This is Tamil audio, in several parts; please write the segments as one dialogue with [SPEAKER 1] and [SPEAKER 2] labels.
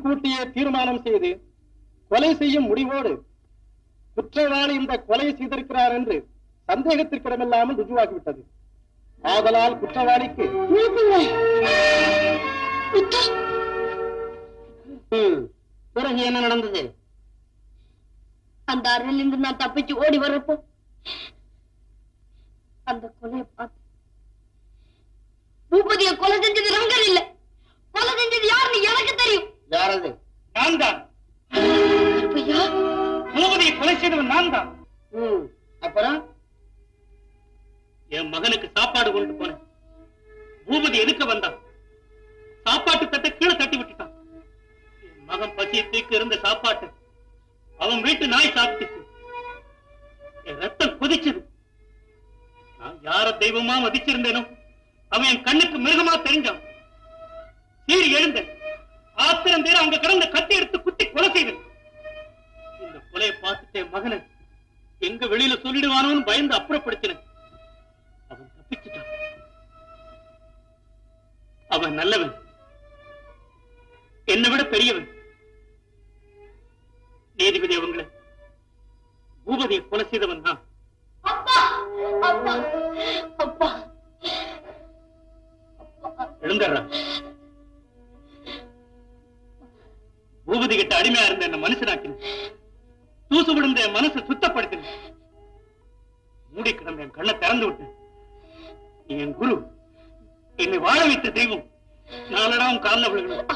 [SPEAKER 1] கூட்டியே தீர்மானம் செய்து கொலை செய்யும் முடிவோடு குற்றவாளி இந்த கொலை செய்திருக்கிறார் என்று சந்தேகத்திற்கிடமில்லாமல் ருஜுவாகிவிட்டது. ஆதலால் குற்றவாளிக்கு
[SPEAKER 2] பிறகு என்ன நடந்தது?
[SPEAKER 3] அந்த அறையிலிருந்து நான் தப்பிச்சு ஓடி வர்றப்போ அந்த கொலையை பார்த்து பூபதியை கொலை செஞ்சது ரங்கன் இல்ல, கொலை செஞ்சது யாருன்னு எனக்கு தெரியும்.
[SPEAKER 2] யாரது?
[SPEAKER 1] நான் தான். பூபதியை கொலை செய்தவன் நான் தான்.
[SPEAKER 2] அப்புறம்
[SPEAKER 1] என் மகனுக்கு சாப்பாடு கொண்டு போனேன். பூபதி எதுக்க வந்தான். சாப்பாட்டு தட்டை கீழே தட்டி விட்டுட்டான். என் மகன் பசியை தூக்கி இருந்த சாப்பாட்டு அவன் வீட்டு நாய் சாப்பிட்டுச்சு. என் ரத்தம் கொதிச்சது. நான் யார தெய்வமா மதிச்சிருந்தேனோ அவன் என் கண்ணுக்கு மிருகமா தெரிஞ்சான். சீறி எழுந்தேன். ஆத்திரம் தீர அங்க கிடந்த கத்தி எடுத்து குத்தி கொலை செய்தேன். இந்த கொலையை பார்த்துட்டு என் மகனை எங்க வெளியில சொல்லிடுவானோன்னு பயந்து அப்புறப்படுத்தினேன். அவன் தப்பிச்சுட்டான். அவன் நல்லவன், என்னை விட பெரியவன். நீதிபதி அவங்களை பூபதியை கொலை செய்தவன் தான். எழுந்தர்றா. பூபதி கிட்ட அடிமையா இருந்த என்ன மனுஷனாக்கின. தூசு விழுந்த என் மனசை சுத்தப்படுத்தின. மூடி கிடந்த என் கண்ணை திறந்து விட்டேன். என் குரு, என்னை வாழ வைத்த தெய்வம், நாளடாவும் காலில் விழுகணும்.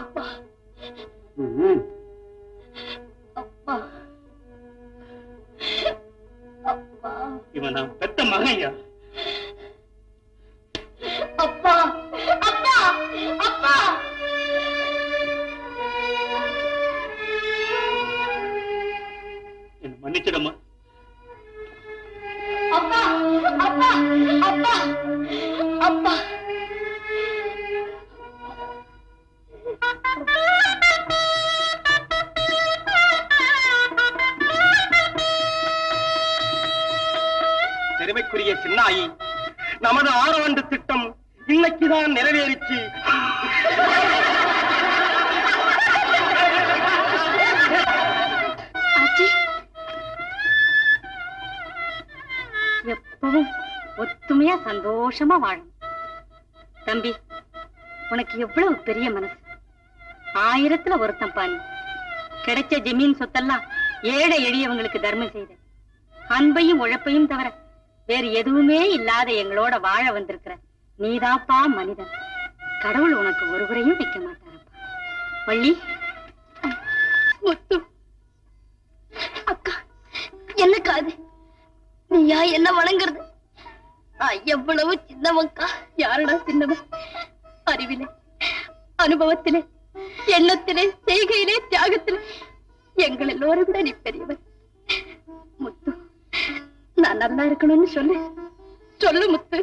[SPEAKER 1] இவன் நான் பெத்த மகையா.
[SPEAKER 3] அப்பா அப்பா அப்பா
[SPEAKER 1] என்ன மன்னிச்சிடமா.
[SPEAKER 3] அப்பா அப்பா அப்பா அப்பா
[SPEAKER 1] பெருமைக்குரிய சின்னாயி, நமது 6 ஆண்டு திட்டம் இன்னைக்குதான் நிறைவேறிச்சு.
[SPEAKER 4] எப்பவும் ஒத்துமையா சந்தோஷமா வாழும். தம்பி, உனக்கு எவ்வளவு பெரிய மனசு. 1000த்துல ஒருத்தன் பாணி. கிடைச்ச ஜமீன் சொத்தெல்லாம் ஏழை எளியவங்களுக்கு தர்மம் செய்த, அன்பையும் உழைப்பையும் தவிர வேறு எதுவுமே இல்லாத எங்களோட வாழ வந்திருக்கிற நீதாப்பா மனிதன். கடவுள் உனக்கு ஒரு குறையும் வைக்க மாட்டாரப்பா. வள்ளி,
[SPEAKER 3] முத்து அக்கா, என்ன காது நீயா என்ன வணங்குறது? எவ்வளவு சின்னவன்கா. யாரடா சின்னவன்? அறிவிலே, அனுபவத்திலே, எண்ணத்திலே, செய்கையிலே, தியாகத்திலே எங்கள் எல்லோரும் விட நீ பெரியவன். முத்து, நான் நல்லா இருக்கணும்னு சொல்லு சொல்லு முத்து.